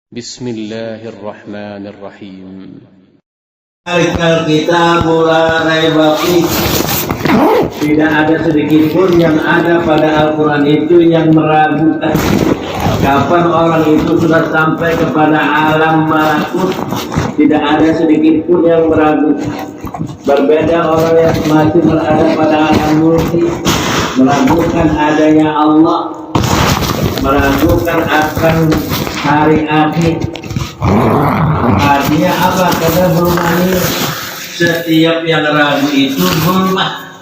Bismillahirrahmanirrahim. Al-Kitabu la raiba fihi. Tidak ada sedikit pun yang ada pada Al-Quran itu yang meragukan kapan orang itu sudah sampai kepada alam malakut. Tidak ada sedikit pun yang meragukan. Berbeda orang yang masih berada pada alam mulki, meragukan adanya Allah, meragukan akan hari akhir. Artinya apa? Karena zulmani, setiap yang ragu itu zulmah.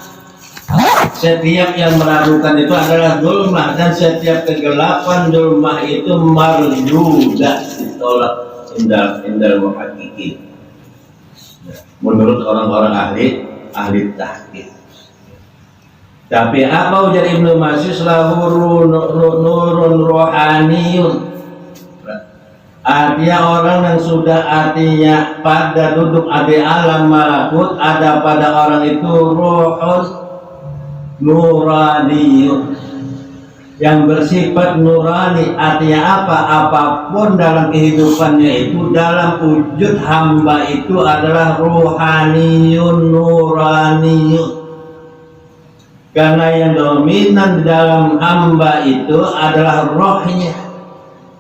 Setiap yang meragukan itu adalah zulmah, dan setiap kegelapan zulmah itu marjudah, ditolak indal muhaqqiqin. Menurut orang-orang ahli tahqiq. Tapi apa ujar Ibnu Mas'ud, lahu nurun rohaniyun. Artinya orang yang sudah artinya pada duduk di alam malakut, ada pada orang itu ruhun nuraniyun, yang bersifat nurani. Artinya apa? Apapun dalam kehidupannya itu, dalam wujud hamba itu adalah ruhaniyun nuraniyun. Karena yang dominan di dalam hamba itu adalah rohnya.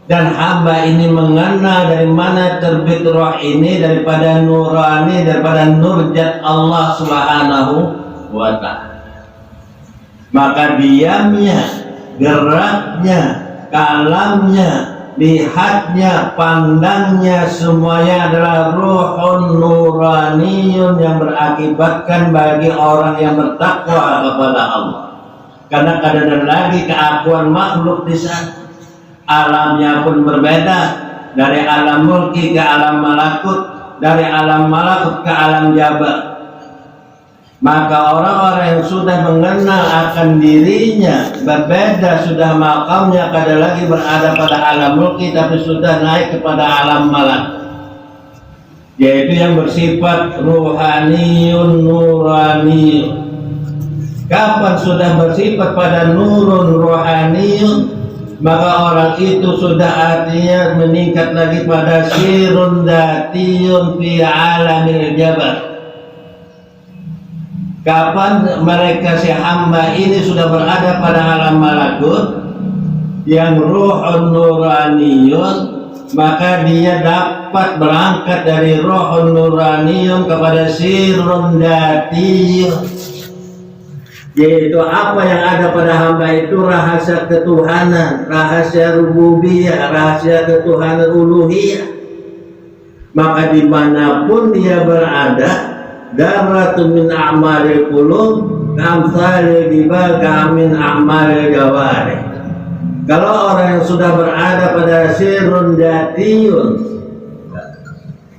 Dan hamba ini mengenal dari mana terbit roh ini, daripada nurani, daripada nurjat Allah Subhanahu wa ta'ala. Maka diamnya, geraknya, kalamnya, lihatnya, pandangnya, semuanya adalah ruhun nuraniyun, yang berakibatkan bagi orang yang bertakwa kepada Allah. Karena kadang lagi keakuan makhluk di sana, alamnya pun berbeda, dari alam mulki ke alam malakut, dari alam malakut ke alam jabar. Maka orang-orang yang sudah mengenal akan dirinya berbeda, sudah makamnya kadang lagi berada pada alam mulki, tapi sudah naik kepada alam malakut, yaitu yang bersifat ruhaniyun nuraniyun. Kapan sudah bersifat pada nurun rohaniyun, maka orang itu sudah artinya meningkat lagi pada sirun datiyun fi alamil jabar. Kapan mereka si hamba ini sudah berada pada alam malakut yang ruhun nuraniyun, maka dia dapat berangkat dari ruhun nuraniyun kepada sirun datiyun, yaitu apa yang ada pada hamba itu rahasia ketuhanan, rahasia rububiyah, rahasia ketuhanan uluhiyah. Maka dimanapun dia berada, darratun min a'malil qulub kamsalil jibal ka'min a'malil jawarih. Kalau orang yang sudah berada pada sirrun jatiyun,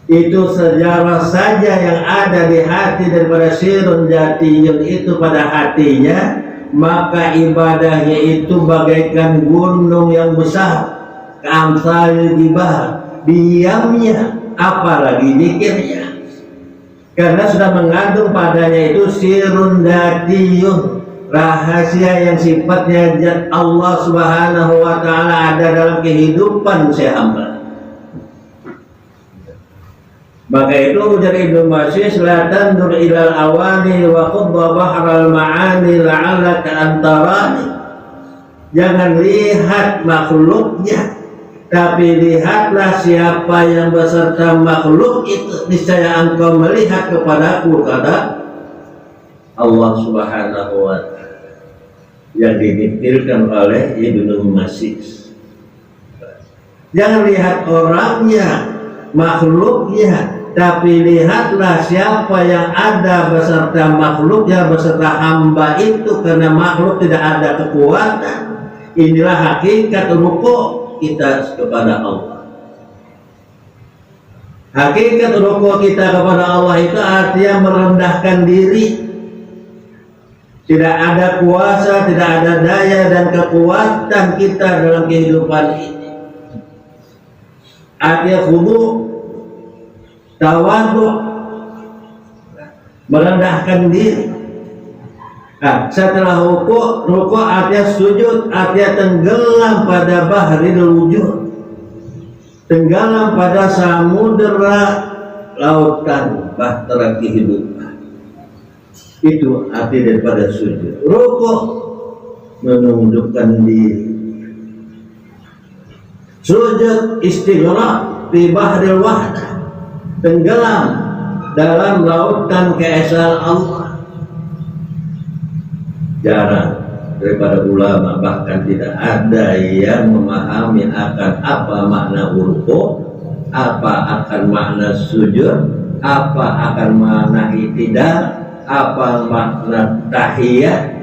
itu sejarah saja yang ada di hati daripada sirrun jatiyun itu pada hatinya, maka ibadahnya itu bagaikan gunung yang besar, kamsalil jibal, diamnya apalagi zikirnya, karena sudah mengandung padanya itu sirrun datiyun, rahasia yang sifatnya zat Allah Subhanahu wa ta'ala ada dalam kehidupan si hamba. Maka itu ujar Ibnu Mas'ud, la tandur ilal awani wa khudba bahral ma'ani la'allaka antarani. Jangan lihat makhluknya, tapi lihatlah siapa yang beserta makhluk itu, niscaya engkau melihat kepadaku, kata Allah Subhanahu wa ta'ala, yang dinukilkan oleh Ibnu Mas'ud. Jangan lihat orangnya, makhluknya, tapi lihatlah siapa yang ada beserta makhluknya, beserta hamba itu, karena makhluk tidak ada kekuatan. Inilah hakikat rukuk kita kepada Allah. Hakikat rukuk kita kepada Allah itu artinya merendahkan diri. Tidak ada kuasa, tidak ada daya dan kekuatan kita dalam kehidupan ini. Artinya khudu, tawadhu, merendahkan diri. Nah, setelah rukuk artinya sujud, artinya tenggelam pada bahril wujud. tenggelam pada samudera lautan bahtera kehidupan. Itu arti daripada sujud. Rukuk, menundukkan diri. Sujud, istighraq fi bahril wahdah, tenggelam dalam lautan keesaan Allah. Jarang daripada ulama, bahkan tidak ada yang memahami akan apa makna rukuk, apa akan makna sujud, apa akan makna i'tidal, apa makna tahiyat,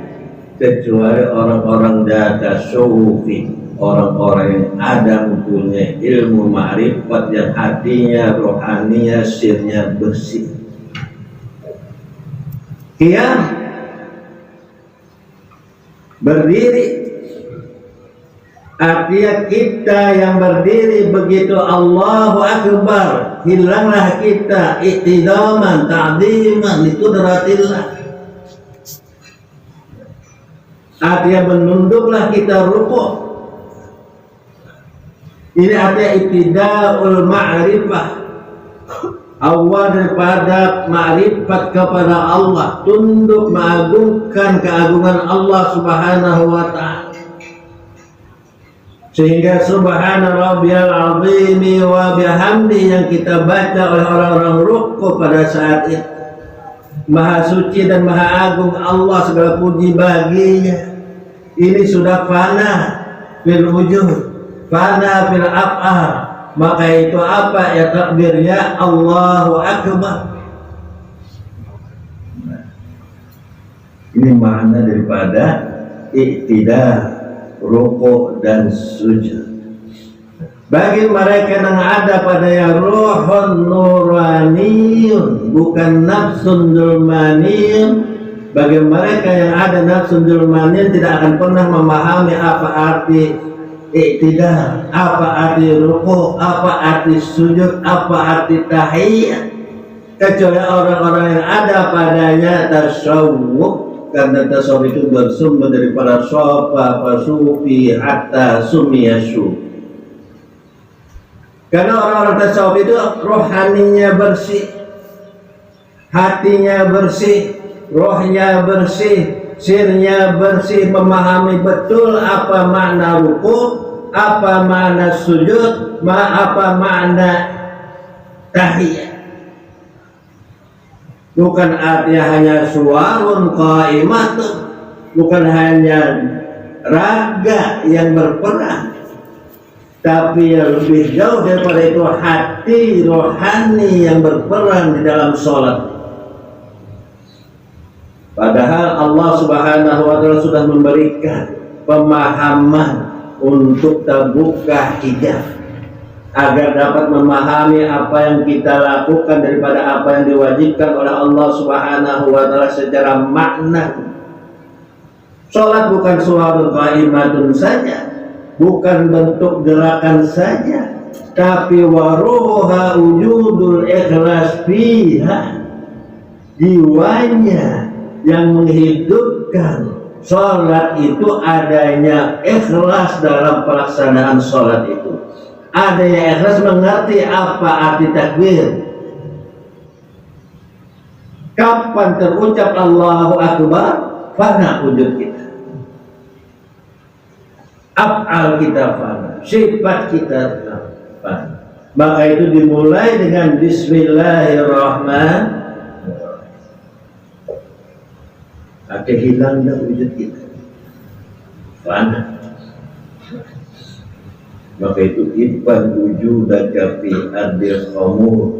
kecuali orang-orang data sufi, orang-orang yang ada mempunyai ilmu ma'rifat yang hatinya, rohaninya, sirnya bersih. Qiyam, berdiri, artinya kita yang berdiri begitu Allahu Akbar, hilanglah kita i'tidaman, ta'ziman li qudratillah. Artinya menunduklah kita rukuk. Ini artinya ibtidaul ma'rifah, awal daripada ma'rifat kepada Allah, tunduk mengagungkan keagungan Allah Subhanahu wa ta'ala. Sehingga subhana rabbiyal azimi wa bihamdi yang kita baca oleh orang-orang rukuk pada saat itu, maha suci dan maha agung Allah, segala puji baginya. Ini sudah fana fil wujud, fana fil af'al. Maka itu apa ya takbirnya? Allahu Akbar. Ini makna daripada i'tidal, rukuk dan sujud. Bagi mereka yang ada pada yang ruhun nuraniyun, bukan nafsun zulmaniyun. Bagi mereka yang ada nafsun zulmaniyun tidak akan pernah memahami apa arti i'tidal, apa arti rukuk, apa arti sujud, apa arti tahiyat, kecuali orang-orang yang ada padanya tasawuf. Karena tasawuf itu bersumber daripada sofa, sufi, hatta sumia sufi. Karena orang-orang tasawuf itu rohaninya bersih, hatinya bersih, rohnya bersih, sirnya bersih, memahami betul apa makna rukuk, apa makna sujud, apa makna tahiyat. Bukan artinya hanya suarun qaimatun, bukan hanya raga yang berperang, tapi yang lebih jauh daripada itu hati rohani yang berperan di dalam sholat. Padahal Allah Subhanahu wa ta'ala sudah memberikan pemahaman untuk terbuka hijab agar dapat memahami apa yang kita lakukan daripada apa yang diwajibkan oleh Allah Subhanahu wa ta'ala secara makna. Sholat bukan suarul qaimatun saja, bukan bentuk gerakan saja, tapi waruha wujudul ikhlas fiha, jiwanya yang menghidupkan sholat itu adanya ikhlas dalam pelaksanaan sholat itu. Ada yang ikhlas mengerti apa arti takbir, kapan terucap Allahu Akbar, fana wujud kita, af'al kita fana, sifat kita fana. Maka itu dimulai dengan Bismillahirrahmanirrahim. Akan hilangnya wujud kita, fana. Maka itu ibad wujudaka fi ardil qamur,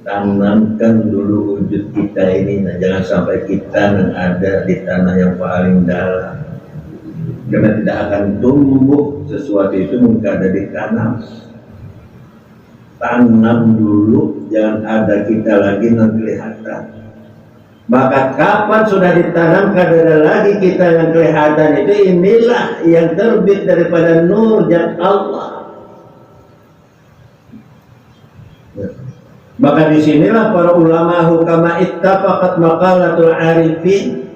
tanamkan dulu wujud kita ini. Nah, jangan sampai kita yang ada di tanah yang paling dalam, karena tidak akan tumbuh sesuatu itu mungkin ada di tanah. Tanam dulu, jangan ada kita lagi yang kelihatan. Maka kapan sudah ditanam kada lagi kita yang kelihatan itu, inilah yang terbit daripada nur zat Allah. Maka disinilah para ulama hukama ittafaqat maqalatul arifin.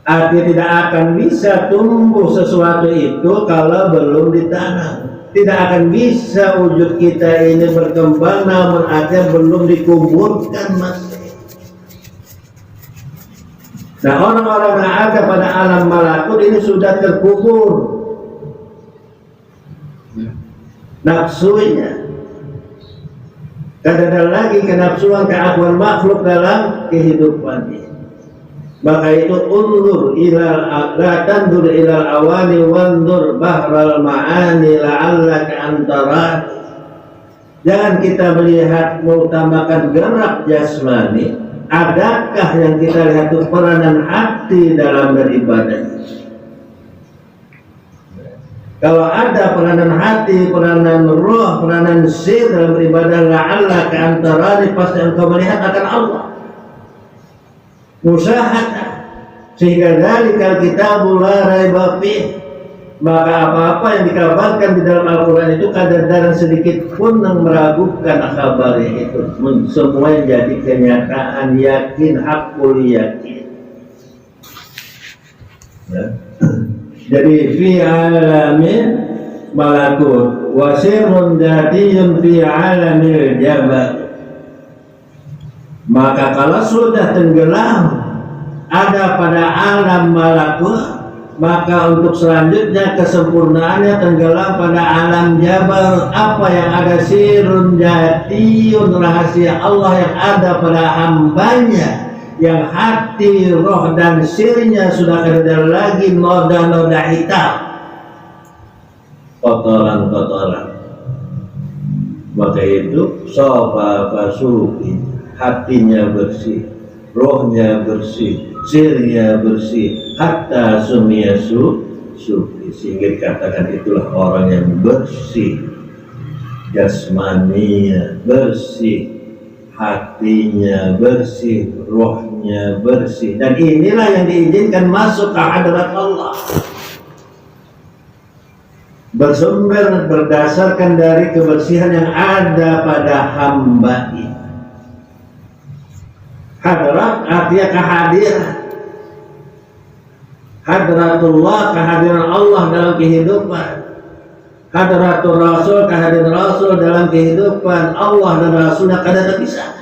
Artinya tidak akan bisa tumbuh sesuatu itu kalau belum ditanam. tidak akan bisa wujud kita ini berkembang namun akhirnya belum dikuburkan masih. Nah, orang-orang yang ada pada alam malakut ini sudah terkubur nafsunya. Tidak ada lagi kenafsuan keakuan makhluk dalam kehidupan ini. Maka itu undur ilal la tandur ilal awani wandur bahral ma'ani la'allaka antara. Jangan kita melihat mengutamakan gerak jasmani. Adakah yang kita lihat itu peranan hati dalam beribadah? Kalau ada peranan hati, peranan roh, peranan sir dalam beribadah, la'allaka antara, pasti engkau melihat akan Allah. Musahadah sehingga dalikal kitabul la raiba fih, maka apa-apa yang dikabarkan di dalam Al-Quran itu kadang-kadang sedikit pun yang meragukan kabarnya itu, semua jadi kenyataan, yakin, hakul yakin ya. Jadi fi alamin malakut wa sirrun datiyun fi alamil jabal. Maka kalau sudah tenggelam ada pada alam malakut, maka untuk selanjutnya kesempurnaannya tenggelam pada alam jabar. Apa yang ada sirun jatiyun, rahasia Allah yang ada pada hambanya, yang hati, roh dan sirnya sudah ada lagi noda-noda hitam, kotoran-kotoran. Maka itu sofa basuki, hatinya bersih, rohnya bersih, sirnya bersih, hatta sumia sufi, sehingga dikatakan itulah orang yang bersih, jasmaninya bersih, hatinya bersih, rohnya bersih. Dan inilah yang diizinkan masuk ke hadirat Allah, bersumber berdasarkan dari kebersihan yang ada pada hamba ini. Hadrat artinya kehadiran, hadratullah kehadiran Allah dalam kehidupan, hadratul rasul kehadiran rasul dalam kehidupan. Allah dan rasulnya kada terpisah.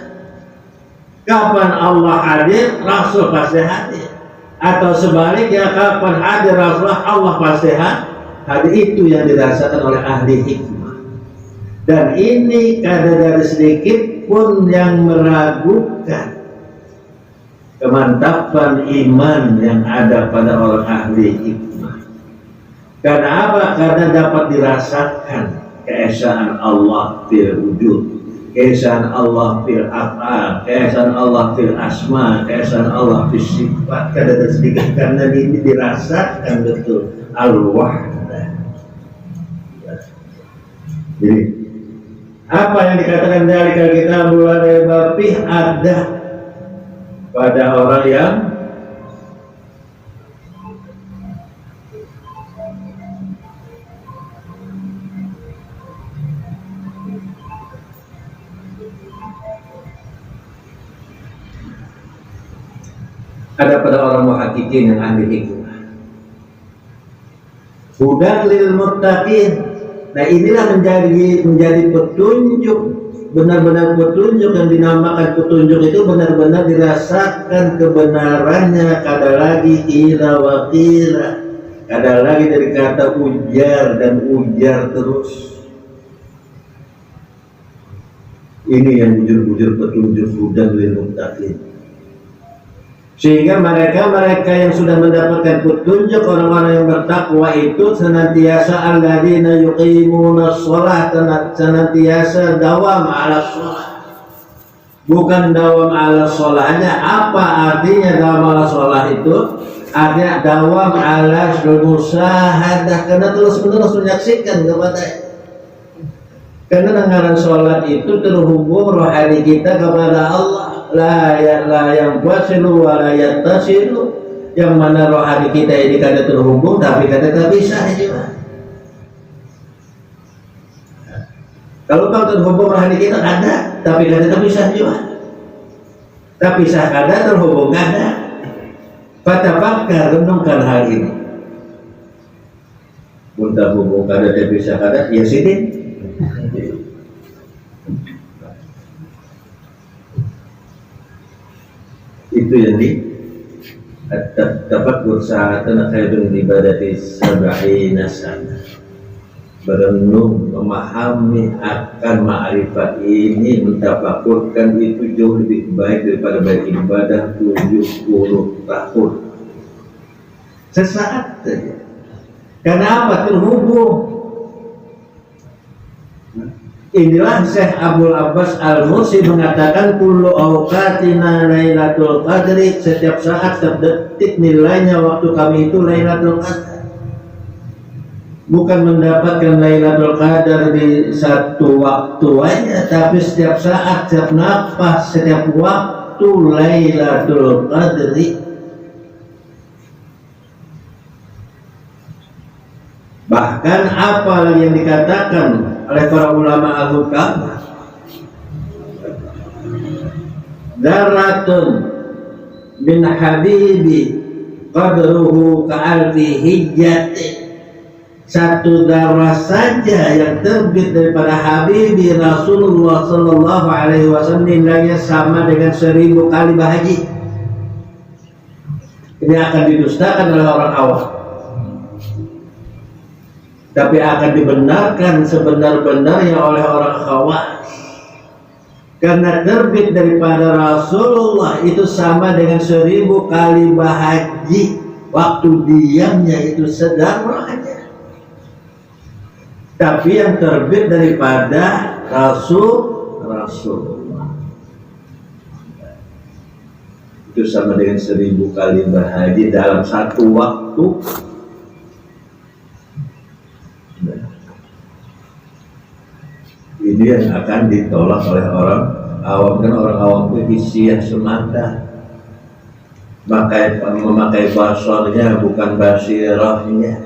Kapan Allah hadir, rasul pasti hadir, atau sebaliknya kapan hadir rasulullah, Allah pasti hadir. Itu yang dirasakan oleh ahli hikmah. Dan ini kada dari sedikit pun yang meragukan kemantapan iman yang ada pada orang ahli hikmah. Karena apa? Karena dapat dirasakan keesaan Allah fil wujud, keesaan Allah fil af'al, keesaan Allah fil asma, keesaan Allah fil sifat. Kada sedikit karena ini dirasakan betul al-wahdah. Jadi apa yang dikatakan dari kita mulai bapih ada pada orang yang ada pada orang muhaqqiqin yang ahli hikmah. Hudan lil muttaqin. Nah, inilah menjadi petunjuk, benar-benar petunjuk yang dinamakan petunjuk itu benar-benar dirasakan kebenarannya, kada lagi ila wa qila, kada lagi dari kata ujar dan ujar terus. Ini yang bujur-bujur petunjuk hudan lil muttaqin. Sehingga mereka yang sudah mendapatkan petunjuk, orang-orang yang bertakwa itu senantiasa alladzina yuqimuna shalah, senantiasa dawam ala shalah. Bukan dawam ala sholahnya. Apa artinya dawam ala shalah itu? Artinya dawam ala musahadah, karena terus-menerus menyaksikan kepada. Karena dengan sholat itu terhubung rohani kita kepada Allah. La yang wasilu wa la yattasilu, yang mana rohani kita ini kada terhubung tapi kada terpisah juga. Kalau kau terhubung rohani kita ada tapi kada terpisah juga. Terpisah kada, terhubung kada. Pada pakar renungkan hal ini. Punta bubuk kada bisa kada ya sini. Itu yang dapat berusaha tanah khairun ibadati sab'ina sana, berenung memahami akan ma'rifat ini, mentafakurkan itu jauh lebih baik daripada beribadah 70 tahun sesaat saja. Kenapa terhubung? Inilah Syekh Abdul Abbas Al-Mursi mengatakan kullu awqatina Lailatul Qadri, setiap saat, setiap detik nilainya waktu kami itu Lailatul Qadar. Bukan mendapatkan Lailatul Qadar di satu waktu aja, tapi setiap saat, setiap nafas, setiap waktu Lailatul Qadri. Bahkan apa lagi yang dikatakan oleh para ulama al-hukam, daratun bin habibi qadruhu ka'alfi hijjati, satu darah saja yang terbit daripada habibi Rasulullah sallallahu alaihi wasallam nilainya sama dengan 1000 kali berhaji. Ini akan didustakan oleh orang awam, tapi akan dibenarkan sebenar-benarnya oleh orang khawas, karena terbit daripada Rasulullah itu sama dengan 1000 kali berhaji. Waktu diamnya itu sedarahnya, tapi yang terbit daripada Rasulullah itu sama dengan 1000 kali berhaji dalam satu waktu. Ini yang akan ditolak oleh orang awam, kan orang awam itu hisiah semata, memakai basornya bukan basirahnya.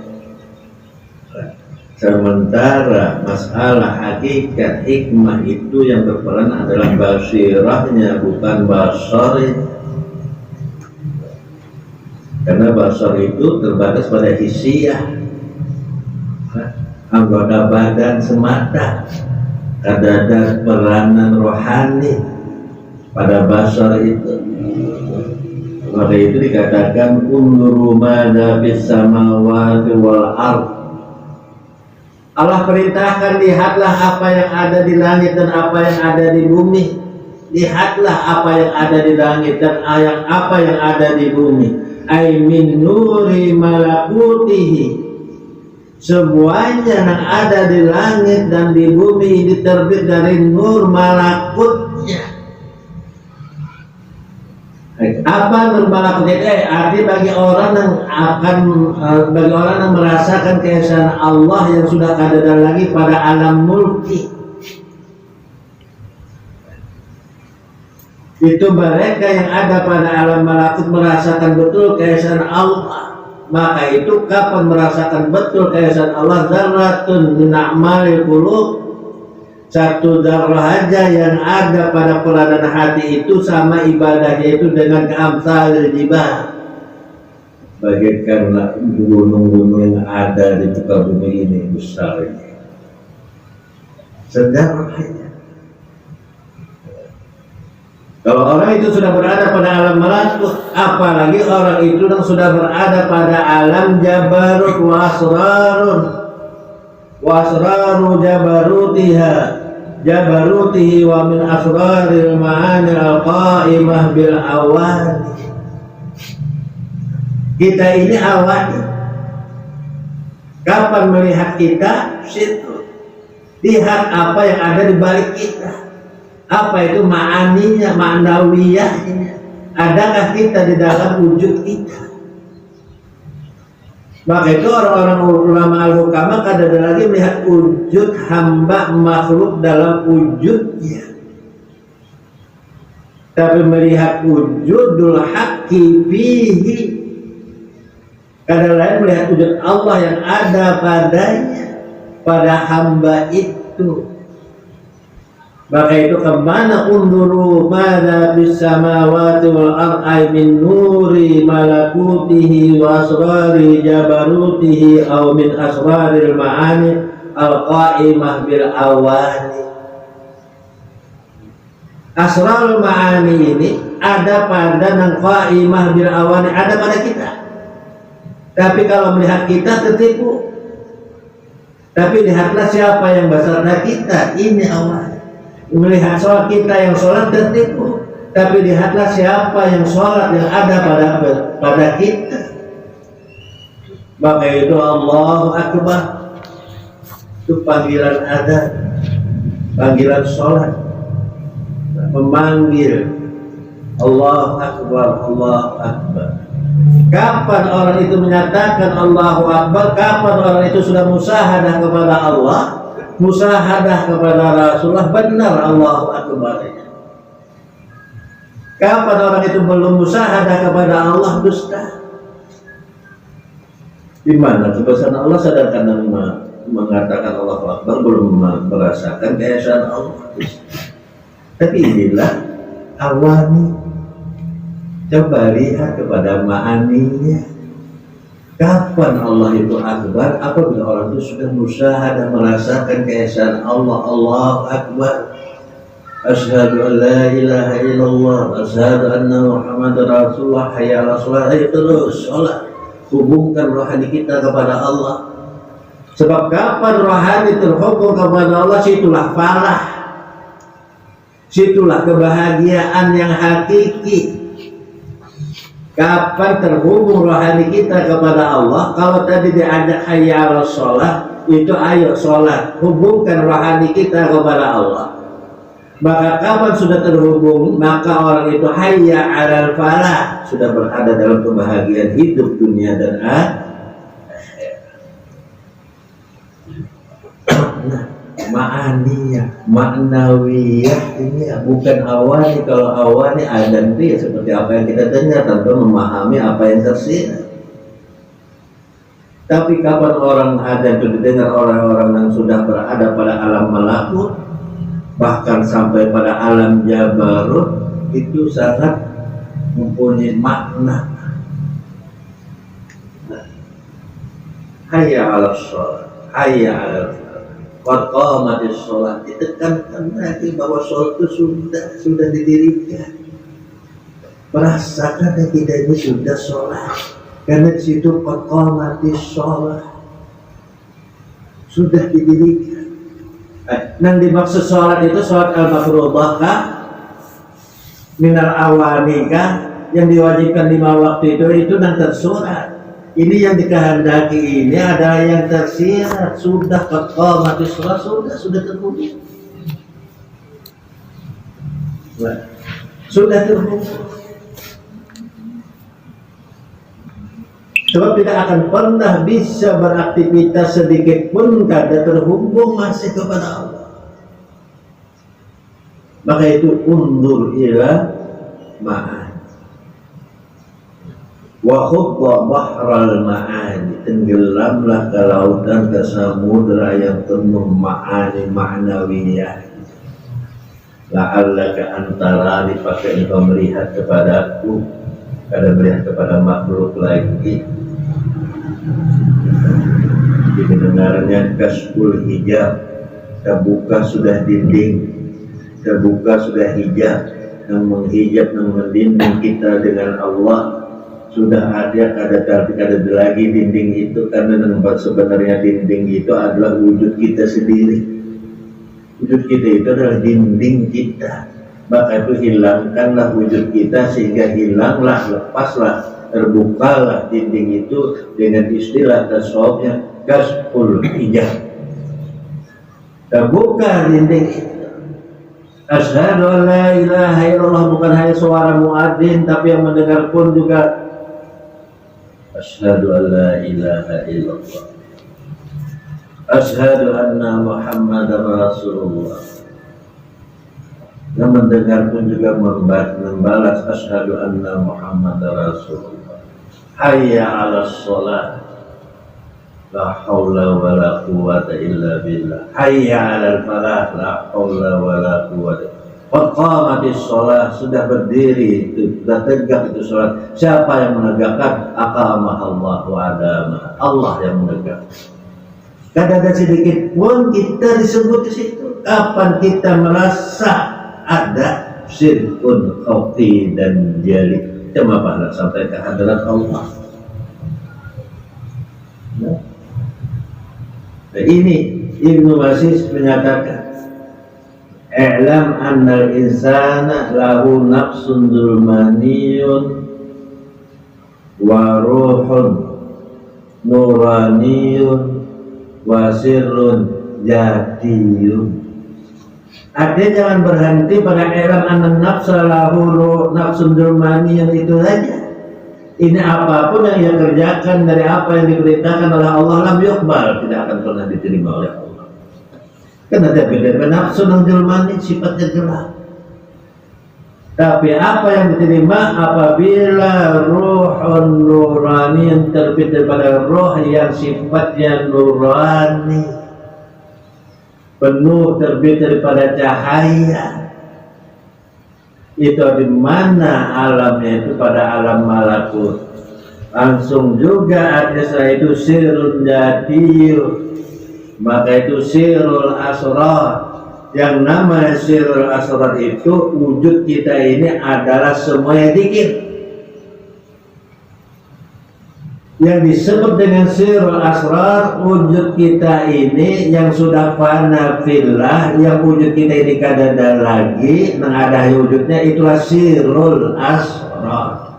Sementara masalah hakikat hikmah itu yang berperan adalah basirahnya bukan basornya, karena basor itu terbatas pada hisiah, anggota badan semata. Ada peranan rohani pada basar itu. Maka itu dikatakan unzuru madza fis samawati wal ardh. Allah perintahkan, lihatlah apa yang ada di langit dan apa yang ada di bumi. Lihatlah apa yang ada di langit dan apa yang ada di bumi. Ai min nuri malakutihi, semuanya yang ada di langit dan di bumi ini terbit dari nur malakutnya. Apa nur malakutnya? Arti bagi orang yang merasakan keesaan Allah yang sudah ada lagi pada alam mulki, itu mereka yang ada pada alam malakut merasakan betul keesaan Allah. Maka itu kapan merasakan betul keesaan Allah? Dzarratun min a'malil qulub, satu darah aja yang ada pada peranan hati itu sama ibadahnya itu dengan keamsalil jibal, bagaikan gunung-gunung yang ada di muka bumi ini besarnya, sedarahnya. Kalau orang itu sudah berada pada alam malakut, apalagi orang itu yang sudah berada pada alam jabarut wa asraru jabarutihi wa min asraril ma'ani al-qa'imah bil awani. Kita ini awani. Kapan melihat kita? Situ. Lihat apa yang ada di balik kita. Apa itu ma'aninya, ma'nawiyahnya? Adakah kita di dalam wujud kita? Maka itu orang-orang ulama al-hukama kadang lagi melihat wujud hamba makhluk dalam wujudnya, tapi melihat wujudul haqqi fihi, kadang lain melihat wujud Allah yang ada padanya, pada hamba itu. Maka itu kemana unduru mana bis samawati wal ardi min nuri malakutihi wa asrari jabarutihi aw min asraril ma'ani al qa'imah bil awani. Asrarul ma'ani ini ada pada nang qa'imah bil awani, ada pada kita. Tapi kalau melihat kita tertipu. Tapi lihatlah siapa yang basarnya kita, ini awal. Melihat sholat kita yang sholat tertipu, tapi lihatlah siapa yang sholat yang ada pada kita. Maka itu Allahu Akbar, itu panggilan adzan, panggilan sholat, memanggil Allahu Akbar, Allahu Akbar. Kapan orang itu menyatakan Allahu Akbar? Kapan orang itu sudah musyahadah kepada Allah, musyahadah kepada Rasulullah, benar Allahu Akbar. Kapan orang itu belum musyahadah kepada Allah, dusta. Di mana kebesaran Allah, sadarkan mengatakan Allahu Akbar, belum merasakan keesaan Allah. Tapi inilah awani. Coba lihat kepada ma'aninya. Kapan Allah itu akbar? Apabila orang itu sudah musyahadah merasakan keesaan Allah. Allahu Akbar. Asyhadu an la ilaha illallah, asyhadu anna Muhammadar Rasulullah, hayya 'alas shalah. Ayo terus sholat. Hubungkan rohani kita kepada Allah. Sebab kapan rohani terhubung kepada Allah, situlah falah, situlah kebahagiaan yang hakiki. Kapan terhubung rohani kita kepada Allah? Kalau tadi diajak hayya 'alas shalah, itu ayo sholat, hubungkan rohani kita kepada Allah. Maka kapan sudah terhubung, maka orang itu hayya 'alal falah, sudah berada dalam kebahagiaan hidup dunia dan akhirat. Nah, ma'aniyah, maknawiyah ini ya, bukan awani. Kalau awani adzan itu ya seperti apa yang kita dengar tanpa memahami apa yang tersirat. Tapi kapan orang adzan itu didengar orang-orang yang sudah berada pada alam malakut, bahkan sampai pada alam jabarut, itu sangat mempunyai makna. Hayya 'alas shalah, hayya 'alal falah, qad qamatis shalah. Ditekankan lagi bahwa sholat itu sudah didirikan. Merasakan kita ini sudah sholat, karena di situ qad qamatis shalah, sudah didirikan. Yang dimaksud sholat itu sholat al-mafruḍah kah? Minal awani kah? Yang diwajibkan 5 waktu itu yang tersurat. Ini yang dikehendaki ini adalah yang tersirat. Sudah qad qamatis shalah, sudah terhubung. Sudah terhubung. Sebab tidak akan pernah bisa beraktivitas sedikit pun kada terhubung masih kepada Allah. Maka itu undur ila ma'ani. Wa khudda bahral ma'ani, tenggelamlah ke lautan, ke samudra yang penuh ma'ani ma'nawiyah. La'allaka antara dipakai engkau melihat kepadaku, kada melihat kepada makhluk lagi. Didengarnya kasbul hijab, terbuka sudah dinding, terbuka sudah hijab yang menghijab, yang melindungi kita dengan Allah. Sudah ada lagi dinding itu, karena sebenarnya dinding itu adalah wujud kita sendiri. Wujud kita itu adalah dinding kita. Maka itu hilangkanlah wujud kita, sehingga hilanglah, lepaslah, terbukalah dinding itu dengan istilah tasawufnya kasbul hijab. Terbuka dinding itu. Asyhadu an la ilaha illallah, bukan hanya suara muadzin, tapi yang mendengar pun juga asyhadu an la ilaha illallah, asyhadu anna Muhammadar Rasulullah. Yang mendengar pun juga membalas asyhadu anna Muhammadar Rasulullah. Hayya 'alas shalah, La haula wa la quwwata illa billah. Hayya 'alal falah. La haula wa la quwwata. Qad qamatis shalah, sudah berdiri itu, sudah tegak itu salat. Siapa yang menegakkan? Aqamah Allah wa adama. Allah yang menegakkan. Kada ada sedikit pun kita disebut di situ. Kapan kita merasa ada syirkun khafi dan jali, cuma pada sampai ke hadirat Allah. Nah, ini Ibnu Basis menyatakan, i'lam annal insana lahu nafsun zulmaniyun wa ruhun nuraniyun wa sirrun jatiyun. Artinya jangan berhenti pada i'lam annan nafsa lahu nafsun zulmaniyun itu saja. Ini apapun yang ia kerjakan dari apa yang diperintahkan oleh Allah, lam yuqbal, tidak akan pernah diterima oleh Allah. Karena dia beda nafsu dan zulmani sifatnya gelap. Tapi apa yang diterima apabila ruhun nurani yang terbit daripada roh yang sifatnya nurani, penuh terbit daripada cahaya. Itu di mana alamnya itu pada alam malakut. Langsung juga ada setelah itu sirrun jatiyun, maka itu sirrul asrar. Yang nama sirrul asrar itu wujud kita ini adalah semuanya dzikir. Yang disebut dengan sirrul asrar, wujud kita ini yang sudah fana fillah, yang wujud kita ini kada ada lagi, ada wujudnya, itulah sirrul asrar.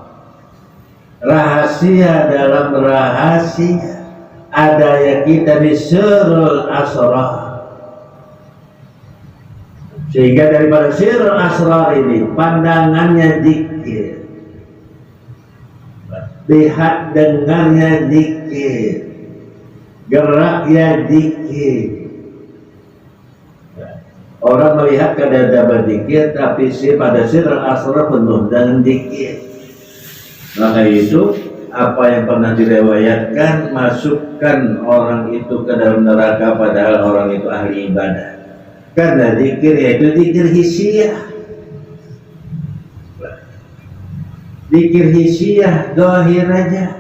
Rahasia dalam rahasia, ada yang kita di sirrul asrar. Sehingga daripada sirrul asrar ini pandangannya dzikir, lihat dengarnya dzikir, geraknya dzikir. Orang melihat kada ada berzikir, tapi pada sirrul asrar penuh dengan dzikir. Maka itu apa yang pernah direwayatkan, masukkan orang itu ke dalam neraka padahal orang itu ahli ibadah. Karena dzikir yaitu dzikir hisiah. Dzikir hisiah, dohir aja,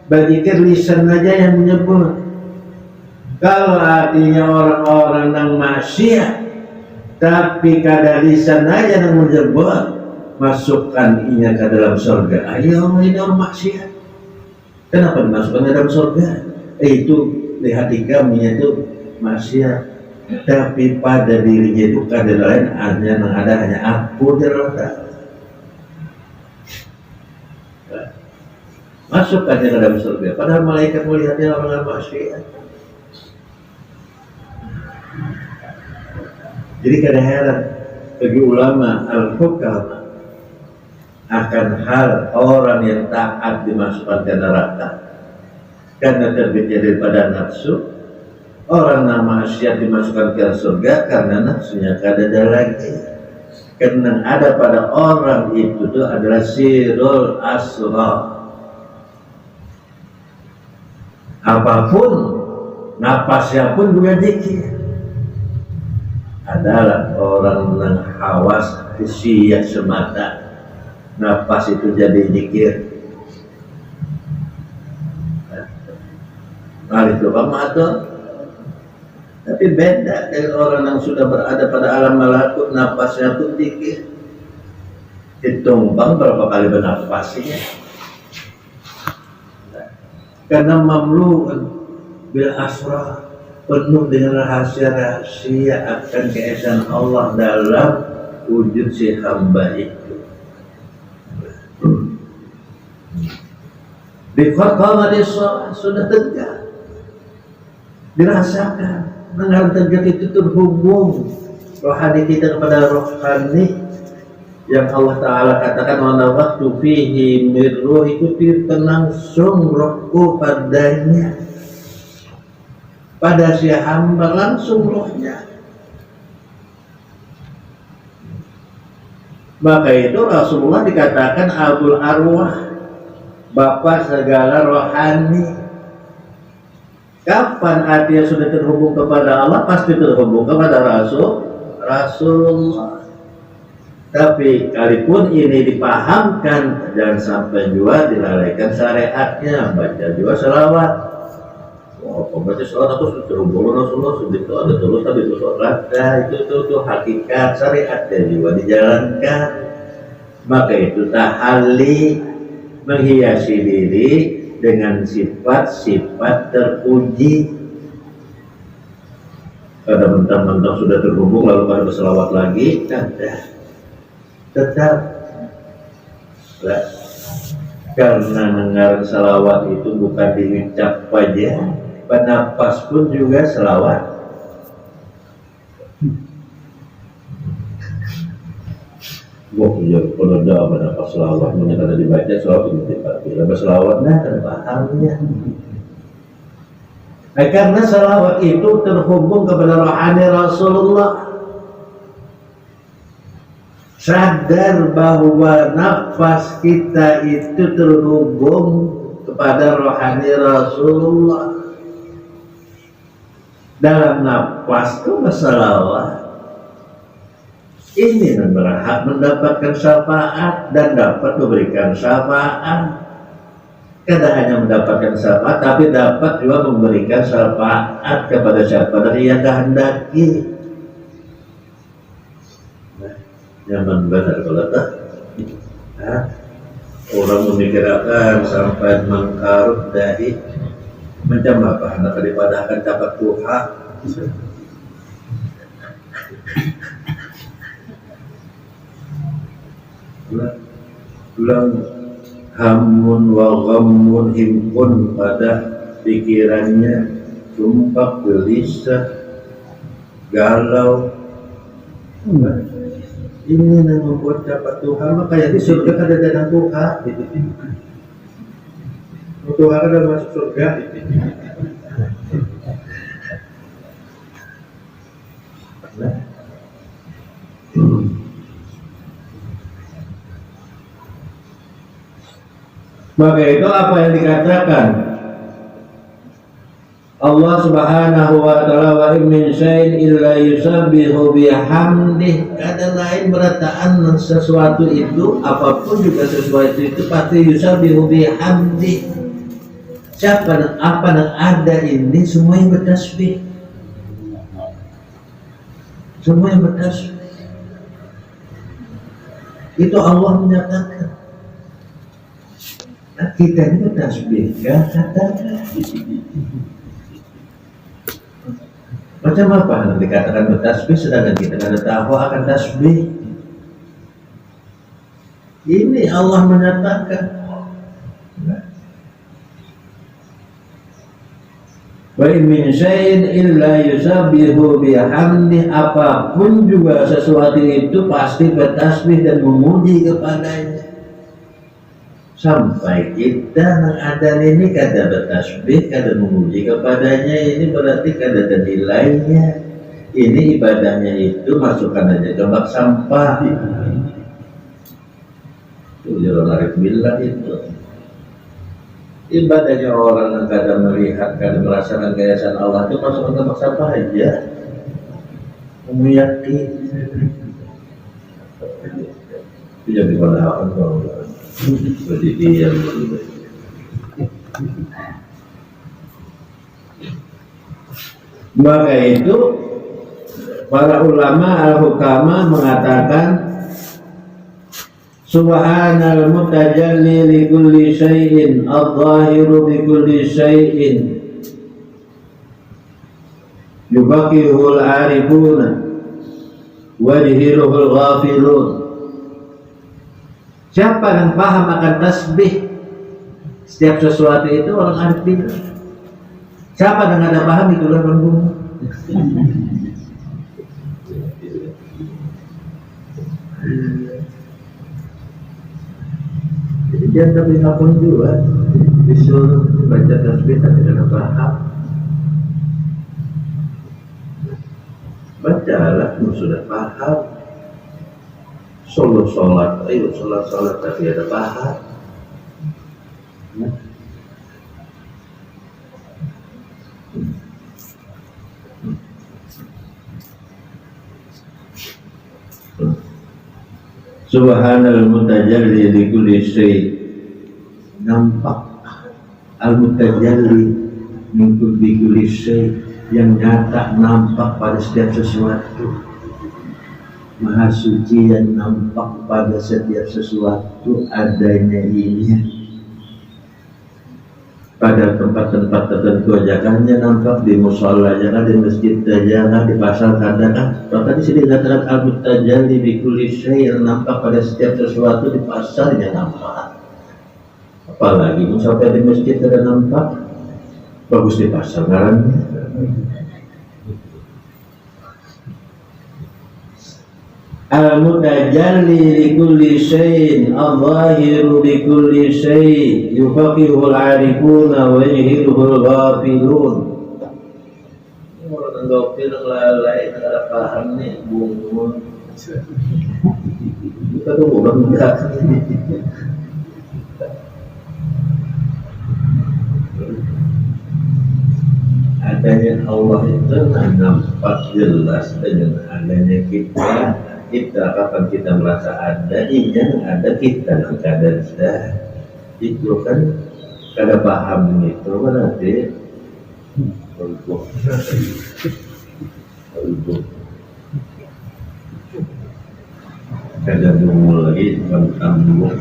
berzikir lisan aja yang menyebut. Kalau artinya orang-orang yang maksiat, tapi kada lisan aja yang menyebut, masukkan inya ke dalam surga. Ayo ini orang maksiat, kenapa dimasukkan ke dalam surga? Itu lihat di kami itu maksiat, tapi pada dirinya itu kada lain, hanya aku derota. Masukkan ke dalam surga, padahal malaikat melihatnya orang maksiat. Jadi kada heran bagi ulama al-hukam akan hal orang yang taat dimasukkan ke neraka karena terbitnya daripada nafsu, orang yang maksiat dimasukkan ke surga karena nafsunya kada ada lagi. Karena ada pada orang itu tuh adalah sirrul asrar. Apapun, napasnya pun juga dzikir. Adalah orang yang hawas hisiah semata, napas itu jadi dzikir. Alif mata, tapi beda dari orang yang sudah berada pada alam malakut, napasnya pun dzikir. Ditumbang berapa kali bernafasnya. Karena mamlu'un bil asrar, penuh dengan rahasia-rahasia akan keesaan Allah dalam wujud si hamba itu. Di qamatis shalah sudah tegak, dirasakan dengan tegak itu terhubung rohani kita kepada rohani yang Allah Ta'ala katakan wana waktu fihi mirruh, itu langsung rohku padanya, pada si hamba langsung rohnya. Maka itu Rasulullah dikatakan Abul Arwah, bapak segala rohani. Kapan artinya sudah terhubung kepada Allah? Pasti terhubung kepada Rasulullah. Tapi kalipun ini dipahamkan, jangan sampai juga dilalaikan syariatnya. Baca juga selawat. Pembaca selawat itu terhubung Rasulullah, itu ada terus tapi itu sholat. Nah, itu hakikat syariatnya juga dijalankan. Maka itu tahalli, menghiasi diri dengan sifat-sifat terpuji. Kada mentang-mentang sudah terhubung lalu baru berselawat lagi, tetap karena dengar selawat itu bukan diucap saja, bernapas pun juga selawat. Kalau ada bernapas selawat, ada dibaca selawat itu dipakai. Lepas selawatnya kan pahamnya. Karena selawat itu terhubung kepada rohani Rasulullah. Sadar bahwa nafas kita itu terhubung kepada rohani Rasulullah. Dalam nafas itu berselawat. Ini berhak mendapatkan syafaat dan dapat memberikan syafaat. Tidak hanya mendapatkan syafaat, tapi dapat juga memberikan syafaat kepada siapa dari yang kehendaki. Nyaman benar kalau tak. Orang memikirkan sampai mengkarut dari macam apa hendak daripada akan dapat Tuhan. Ulang hamun wa ghammun himpun pada pikirannya, sumpah gelisah, galau. Ini yang membuat dapat Tuhan, makanya di surga ada datang Tuhan. Tuhan ada masuk surga. Maka itu apa yang dikatakan Allah Subhanahu wa ta'ala, wa min syai'in illa yusabbihu bihamdih. Kata lain berataan sesuatu itu, apapun juga sesuatu itu pasti yusabbihu bihamdih. Siapa dan apa yang ada ini semua yang bertasbih. Semua yang bertasbih. Itu Allah menyatakan. Nah, kita ini bertasbih kan katakan. Macam apa yang dikatakan bertasbih sedangkan kita tidak tahu akan tasbih. Ini Allah menyatakan. Wa min syai'in illa yusabbihu bihamdi. Apapun juga sesuatu itu pasti bertasbih dan memuji kepadanya. Sampai kita mengadaan ini kada bertasbih, kada memuji kepadanya, ini berarti kada ada nilainya. Ini ibadahnya itu masukkan aja ke bak sampah. Itu Jalan Arif bilang itu. Ibadahnya orang yang kada melihat, kada merasakan keesaan Allah itu masukkan ke bak sampah aja. Meyakini. Itu jadi pada Allah. Seperti yang maka itu para ulama al-hukama mengatakan subhanal mutajalli li kulli syai'in adh-dhahiru bi kulli syai'in yubaqihul arifuna wajhiruhul ghafilun. Siapa yang paham akan tasbih setiap sesuatu itu orang arif bilang. Siapa yang ada paham itulah pembunuh. Jadi dia tapi pun juga disuruh baca tasbih tapi tidak paham. Bacalah sudah paham. Sholat, ayo sholat tapi ada paham. Subhanal mutajalli li kulli syai. Nampak al-mutajalli min kulli syai, yang nyata nampak pada setiap sesuatu. Maha suci yang nampak pada setiap sesuatu adanya ini. Pada tempat-tempat tertentu aja kan nampak, di musola aja kan, di masjid aja kan, di pasar ada kan. Bahkan di sini dikatakan al-mutajalli bi kulli syai, yang nampak pada setiap sesuatu. Di pasarnya nampak, apalagi sampai di masjid ada nampak, bagus di pasar kan. Al-mutajalli li kulli syai'in, al-zahiru li kulli syai', yufaqihu al-arifuna wa yahhiluhu al-ghafilun. Orang gafil lalai cara paham nih bungun. Kita tuh orang enggak. Adanya Allah itu nampak jelas dengan adanya kita. Kapan kita merasa ada, yang ada kita yang ada itu kan kada paham itu berarti kada dulu lagi tamu.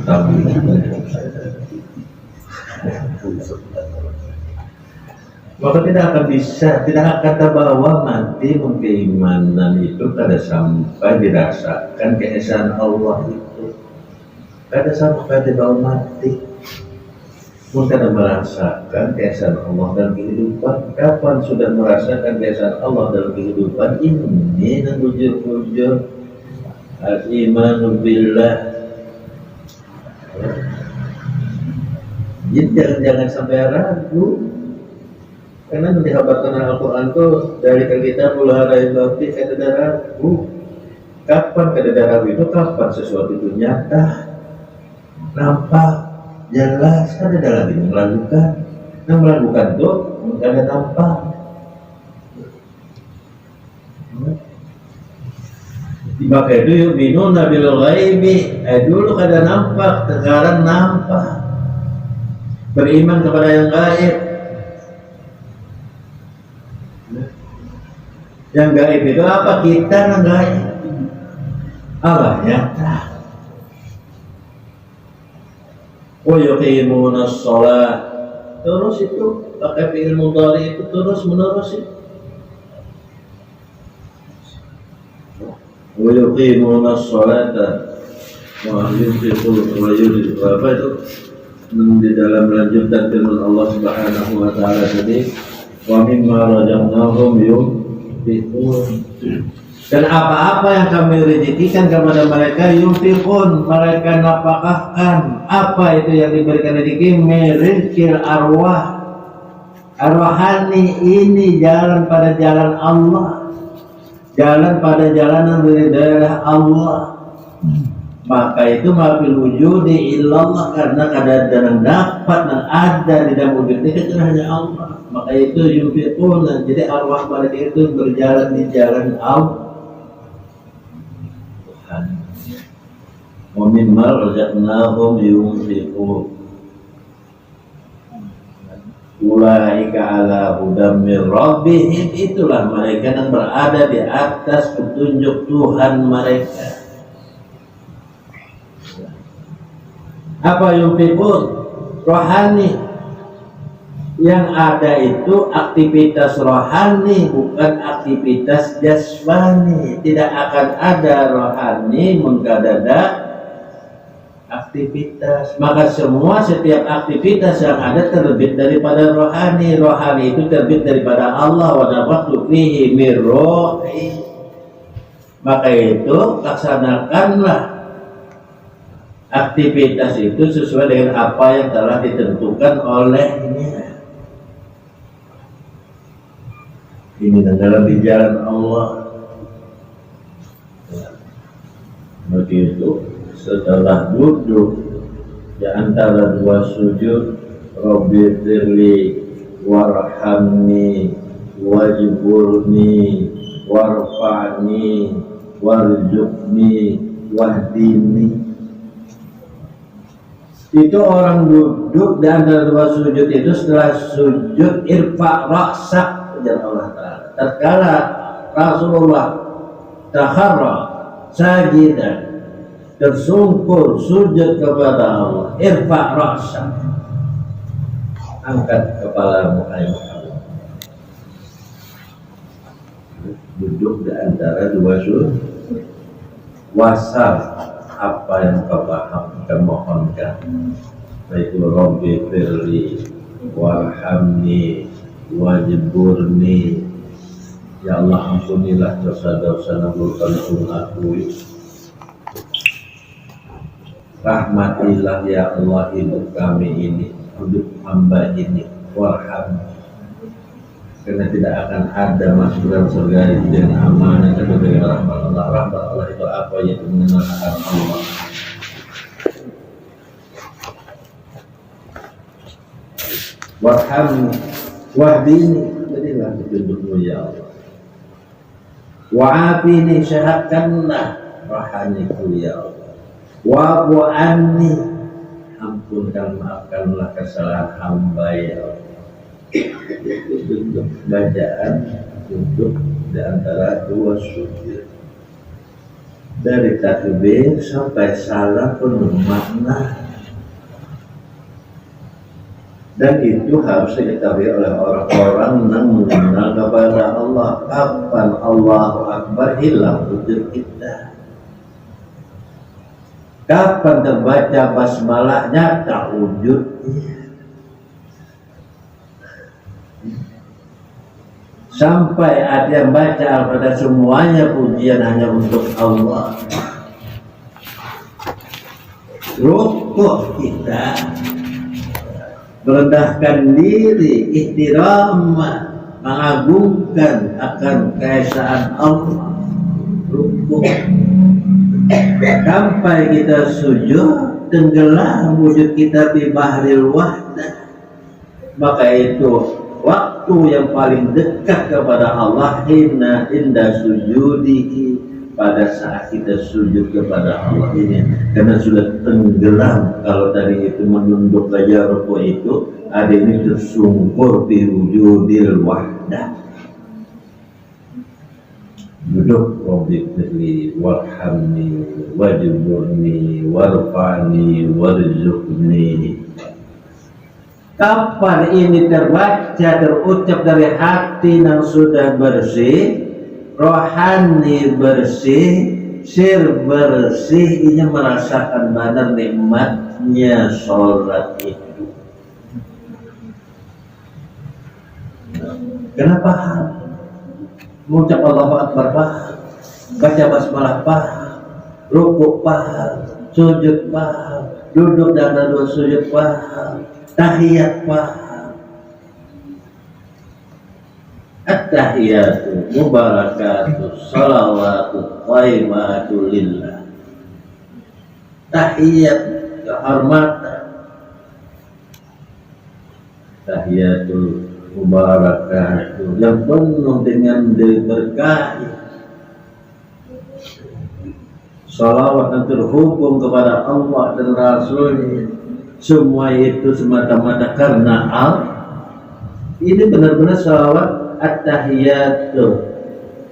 Maka tidak akan bisa, tidak akan terbawa nanti keimanan itu kada sampai dirasakan keesaan Allah itu, kada sampai dibawa mati pun kada merasakan keesaan Allah dalam kehidupan. Kapan sudah merasakan keesaan Allah dalam kehidupan ini, yang bujur-bujur al-imanu billah. Jadi jangan sampai ragu. Karena dihabarkan Al-Quran itu dari kita mulai dari kada ragu. Kapan kada ragu itu? Kapan sesuatu itu nyata, nampak, jelas, kada ada lagi meragukan. Yang meragukan itu kada nampak. Maka itu yu'minuna bil ghaibi. Dulu kada nampak, sekarang nampak. Beriman kepada yang gaib. Yang gaib itu apa? Kita yang gaib. Apa? Nyata. Wa yuqimuna shalah. Terus itu pakai fi'il mudhari itu terus menerus itu. Wa yuqimuna shalata wa yunfiquna wa yuridu. Apa itu? Di dalam lanjutan firman Allah Subhanahu wa taala tadi, wa mimma razaqnahum dan apa-apa yang kami rezekikan kepada mereka yunfiqun, mereka nafkahkan. Apa itu yang diberikan rezeki? Merizkil arwah, arwahani, ini jalan pada jalan Allah, jalan pada jalanan dari daerah Allah. Maka itu mafil wujudi illallah, karena kada ada yang dapat dan ada di dalam wujud itu hanya Allah. Maka itu yunfiquna, jadi arwah mereka itu berjalan di jalan Allah. Wa mimma razaqnahum yunfiqun. Ulaika ala hudam min rabbihim, itulah mereka yang berada di atas petunjuk Tuhan mereka. Apa yunfiqun? Rohani. Yang ada itu aktivitas rohani, bukan aktivitas jasmani. Tidak akan ada rohani mengkadada aktivitas. Maka setiap aktivitas yang ada terbit daripada rohani. Rohani itu terbit daripada Allah. Wa nafakhtu fihi min ruhi. Maka itu laksanakanlah aktivitas itu sesuai dengan apa yang telah ditentukan olehnya. Ini dalam di jalan Allah. Begitu setelah duduk di antara dua sujud, Rabbi firli warhamni wajburni warfa'ni warzuqni wahdini. Itu orang duduk di antara dua sujud itu, setelah sujud irfa' ra'sak, ujar Allah Ta'ala. Tatkala Rasulullah takharra sajidan, tersungkur sujud kepada Allah, irfa' ra'sak, angkat kepalamu hai Muhammad. Duduk di antara dua sujud, wasal apa yang kau pahamkan, mohonkan, baik Rabbi firli warhamni wajburni, ya Allah ampunilah dosa-dosa nabulkanku ngakui, rahmatilah ya Allah hidup kami ini, hidup hamba ini, warhamni, karena tidak akan ada masuk dalam surga dengan amanah kecuali dengan rahmat Allah. Rahmat Allah itu apa? Yaitu mengenal akan Allah. Warhamni wahdini, berilah petunjukmu ya Allah. Wa'afini, sehatkanlah rahaniku ya Allah. Wa'fu anni, ampunkan maafkanlah kesalahan hamba ya Allah. Untuk bacaan untuk di antara dua sujud, dari takbir sampai salam penuh makna, dan itu harus diketahui oleh orang-orang yang mengenal kepada Allah. Kapan Allahu Akbar hilang wujud kita? Kapan terbaca basmalahnya tak wujudnya? Sampai ada yang baca Al-Fatihah semuanya pujian hanya untuk Allah. Rukuk kita, merendahkan diri, ihtiram, mengagungkan akan keesaan Allah. Rukuk sampai kita sujud, tenggelam wujud kita di bahril wahdah. Maka itu waktu yang paling dekat kepada Allah, inda sujudihi, pada saat kita sujud kepada Allah ini, karena sudah tenggelam. Kalau tadi itu menunduk saja rukuk itu, ada ini tersungkur di wujudil wahdah. Duduk, Rabbi firli warhamni wajburni warfa'ni warzuqni. Kapan ini terbaca, terucap dari hati yang sudah bersih, rohani bersih, sir bersih, ini merasakan benar nikmatnya sholat itu. Kenapa? Mengucap Allahu Akbar paham, baca basmalah paham, rukuk paham, sujud paham, duduk dan dua sujud paham, tahiyat paham. At-tahiyatu mubarakatuh salawatu thayyibatu lillah. Tahiyat kehormatan, tahiyatul mubarakatuh yang penuh dengan diberkahi, salawat yang terhubung kepada Allah dan Rasulnya. Semua itu semata-mata karena Allah. Ini benar-benar salawat at-tahiyatu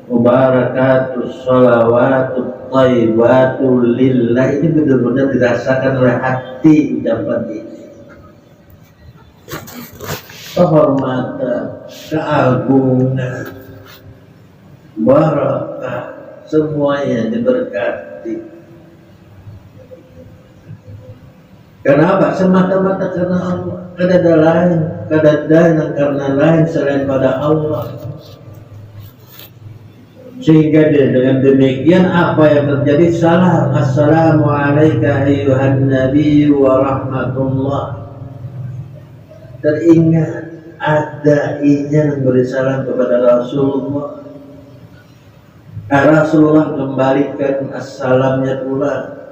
mubarakatuh salawatu thayyibatu lillah. Ini benar-benar dirasakan oleh hati ucapan ini. Kehormatan, keagungan, barakah, semuanya diberkati. Kenapa? Semata-mata karena Allah. Kada lain, kada dan karena lain selain pada Allah. Sehingga dengan demikian apa yang terjadi? Salam. Assalamualaikum ayyuhan nabi wa rahmatullah. Teringat ada izin beri salam kepada Rasulullah. Rasulullah kembalikan assalamnya pula.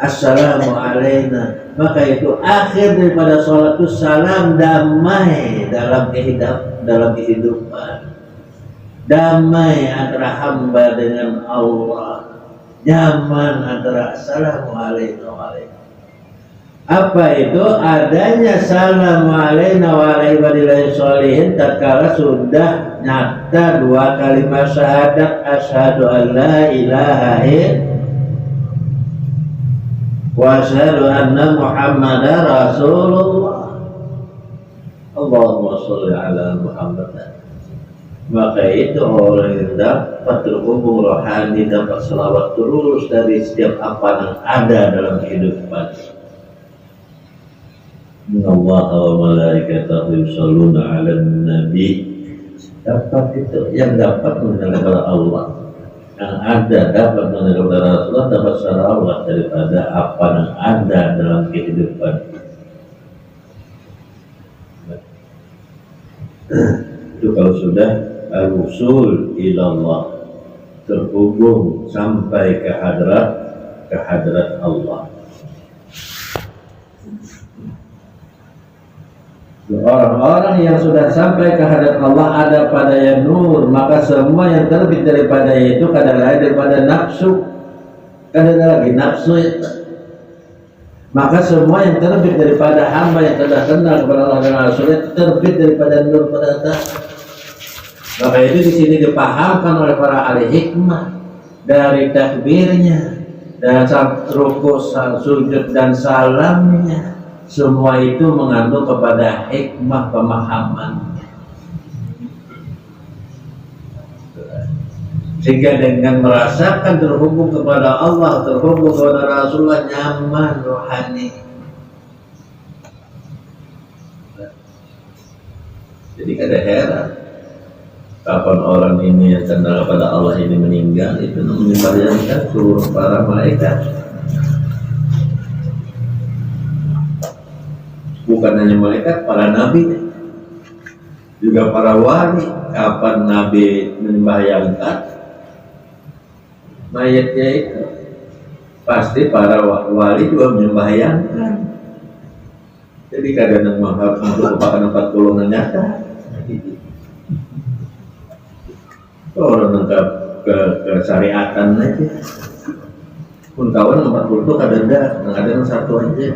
Assalamu alaina. Maka itu akhir daripada sholat itu salam damai dalam kehidupan, damai antara hamba dengan Allah. nyaman antara assalamualaikum waalaikumsalam. Apa itu? Adanya assalamualaikum warahmatullahi wabarakatuh tatkala sudah nyata dua kalimat syahadat asyhadu an la ilaha illallah wa asyhadu anna muhammadar rasulullah. Allahumma sholli ala Muhammad. Maka itu orang yang dapat terhubung rohani, dapat selawat terus dari setiap apa yang ada dalam kehidupan. Innallaha wa malaikatahu yusholluna 'alan nabi. Dapat itu yang dapat mengenal kepada Allah, yang ada dapat mengenal kepada Rasulullah, dapat selawat daripada apa yang ada dalam kehidupan. Itu kalau sudah al-wusul ilallah, terhubung sampai ke hadrat Allah. Orang-orang yang sudah sampai ke hadrat Allah ada padanya nur, maka semua yang terbit daripada itu kadang lain daripada nafsu, kadang lagi nafsu itu. Maka semua yang terbit daripada hamba yang telah kenal kepada Allah dan Rasulnya terbit daripada nur pada Allah. Maka itu di sini dipahamkan oleh para ahli hikmah dari takbirnya dan ruku, sujud dan salamnya, semua itu mengandung kepada hikmah pemahaman. Sehingga dengan merasakan terhubung kepada Allah, terhubung kepada Rasulullah, nyaman rohani. Jadi kada heran kapan orang ini yang kenal kepada Allah ini meninggal, itu membayangkan seluruh para malaikat. Bukan hanya malaikat, para nabi, juga para wali. Kapan nabi membayangkan mayatnya itu, pasti para wali juga membayangkan. Jadi kadang menghadap untuk kepakan 40 nyata. Orang nangkap ke syariatan aja. Pun kawan 40 itu kadang satu aja.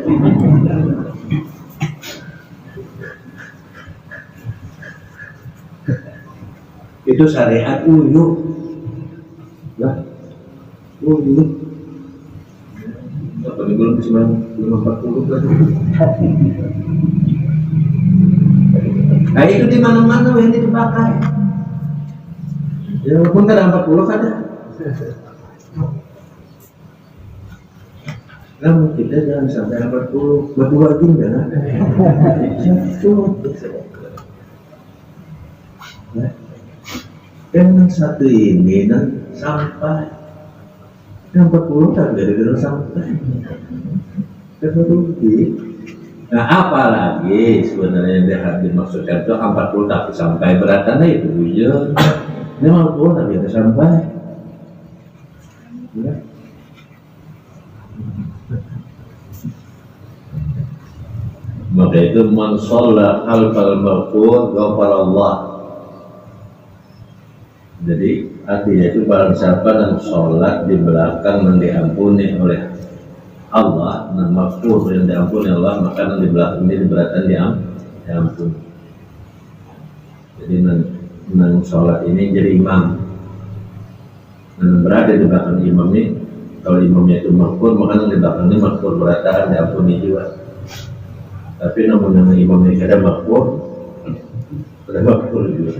Itu syariat uyuh. Ya. Uyuh. Apa nih belum 40 lagi. Nah itu di mana-mana yang dipakai. Ya walaupun kada 40 kada. Kamu kita jangan sampai 40 berdua juga. Dengan satu ini dan sampai yang 40 kan dari sampai terlalu. Nah apalagi sebenarnya dia dimaksudkan itu 40 tapi sampai beratannya itu bujur. Ini 50 tapi ada sampai. Ya. Maka itu man shalla khalfal maghfur ghafara Allah. Jadi artinya itu barang siapa yang sholat di belakang yang diampuni oleh Allah, dan maghfur yang diampuni Allah, maka yang di belakang ini diberatan diampuni. Jadi yang sholat ini jadi imam, dan berada di belakang imam ini, kalau imamnya itu maghfur, maka yang di belakang ini maghfur beratan diampuni juga. Tapi namun yang imamnya kada maghfur, kada maghfur juga.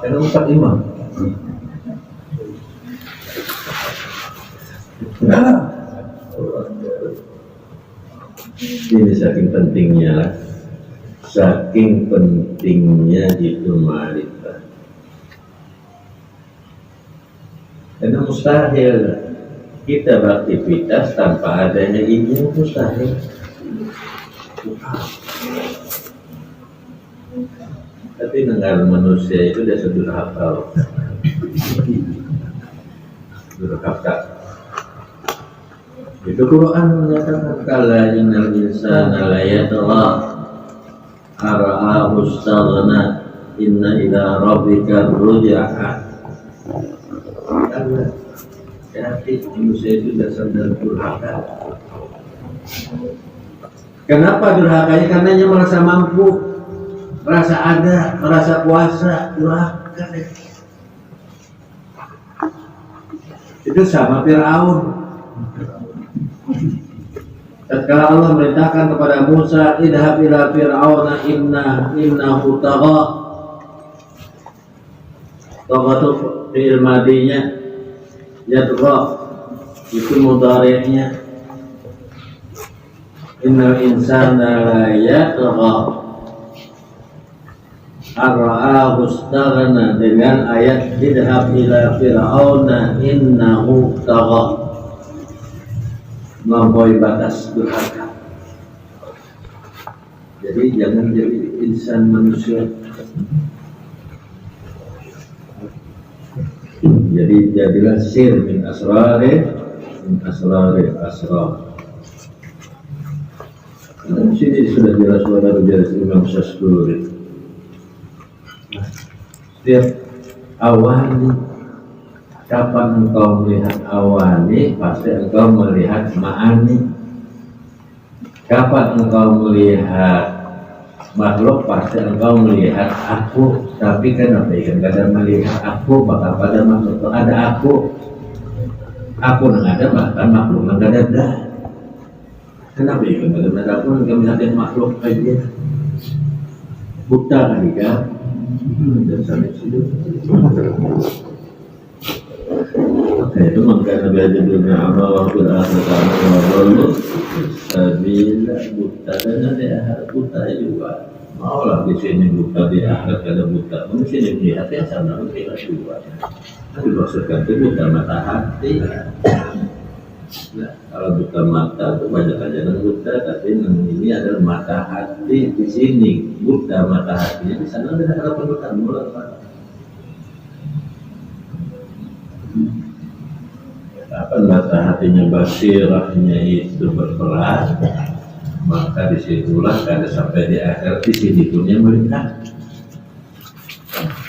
Ada 4 imam. Nah, ini saking pentingnya itu ma'rifah. Karena mustahil kita beraktivitas tanpa adanya ilmu, mustahil. Tapi negara manusia itu dia sudah hafal, sudah hafal. Itu Quran menyatakan kala innal insana la yatgha ara'ahu istaghna inna ila rabbika ruj'a. hati manusia itu dasar dari durhaka. Kenapa durhakanya? Karena dia merasa mampu, merasa ada, merasa kuasa, durhaka. Itu sama Fir'aun. Tatkala Allah merintahkan kepada Musa, idhab ila Fir'auna innahu tagha. Tagha itu fi'il madinya, yatgha itu mudhari'nya. Innal insana la yatgha ar-ra'ahu istaghna, dengan ayat idhab ila Fir'auna innahu tagha, melampaui batas durhaka. Jadi jangan jadi insan manusia. Jadi jadilah sir min asrar. Nah, di sini sudah jelas pada jelas Imam Syasturi. Setiap awani, kapan engkau melihat awani, pasti engkau melihat ma'ani. Kapan engkau melihat makhluk, pasti engkau melihat aku. Tapi kenapa ikan kadang melihat aku, maka pada makhluk itu ada aku. Aku yang ada, bahkan makhluk yang ada. Kenapa ikan kadang ada aku, engkau melihat makhluk aja. Buta kali kan? Dan sampai situ. Itu makanya belajar dunia amal waktu akhir wabarakatuh sabila buta, dan ada buta juga. Maulah di sini buta, di akhirat ada buta. Mungkin di melihat yang sama melihat juga. Tapi maksudkan itu buta mata hati. Nah, kalau buta mata itu banyak aja buta, tapi ini adalah mata hati. Di sini buta mata hatinya, di sana ada harapan buta mulai. Apa mata hatinya, basirahnya itu berperan, maka disitulah kada sampai di akhir di sini dunia melihat.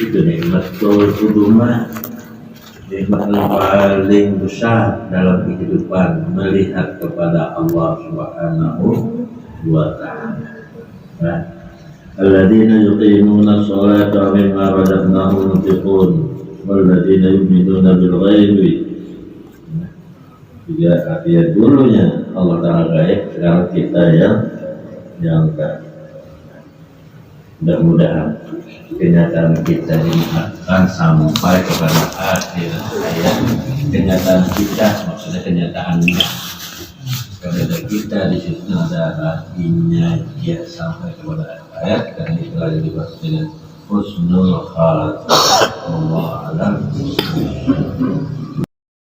Itu nikmat kuduma, nikmat yang paling besar dalam kehidupan, melihat kepada Allah Subhanahu wa Ta'ala. Alladzina yuqimuna sholata wa mimma razaqnahum yunfiqun walladzina yu'minuna bil ghaibi. Juga artinya dulunya Allah Ta'ala gaib, sekarang kita yang gaib. Mudah-mudahan kenyataan kita ini akan sampai kepada akhir hayat. Kenyataan kita, maksudnya kenyataannya kepada kita di situ ada artinya dia sampai kepada akhir hayat, karena itulah yang dibahas dengan husnul khatimah. Allah alam.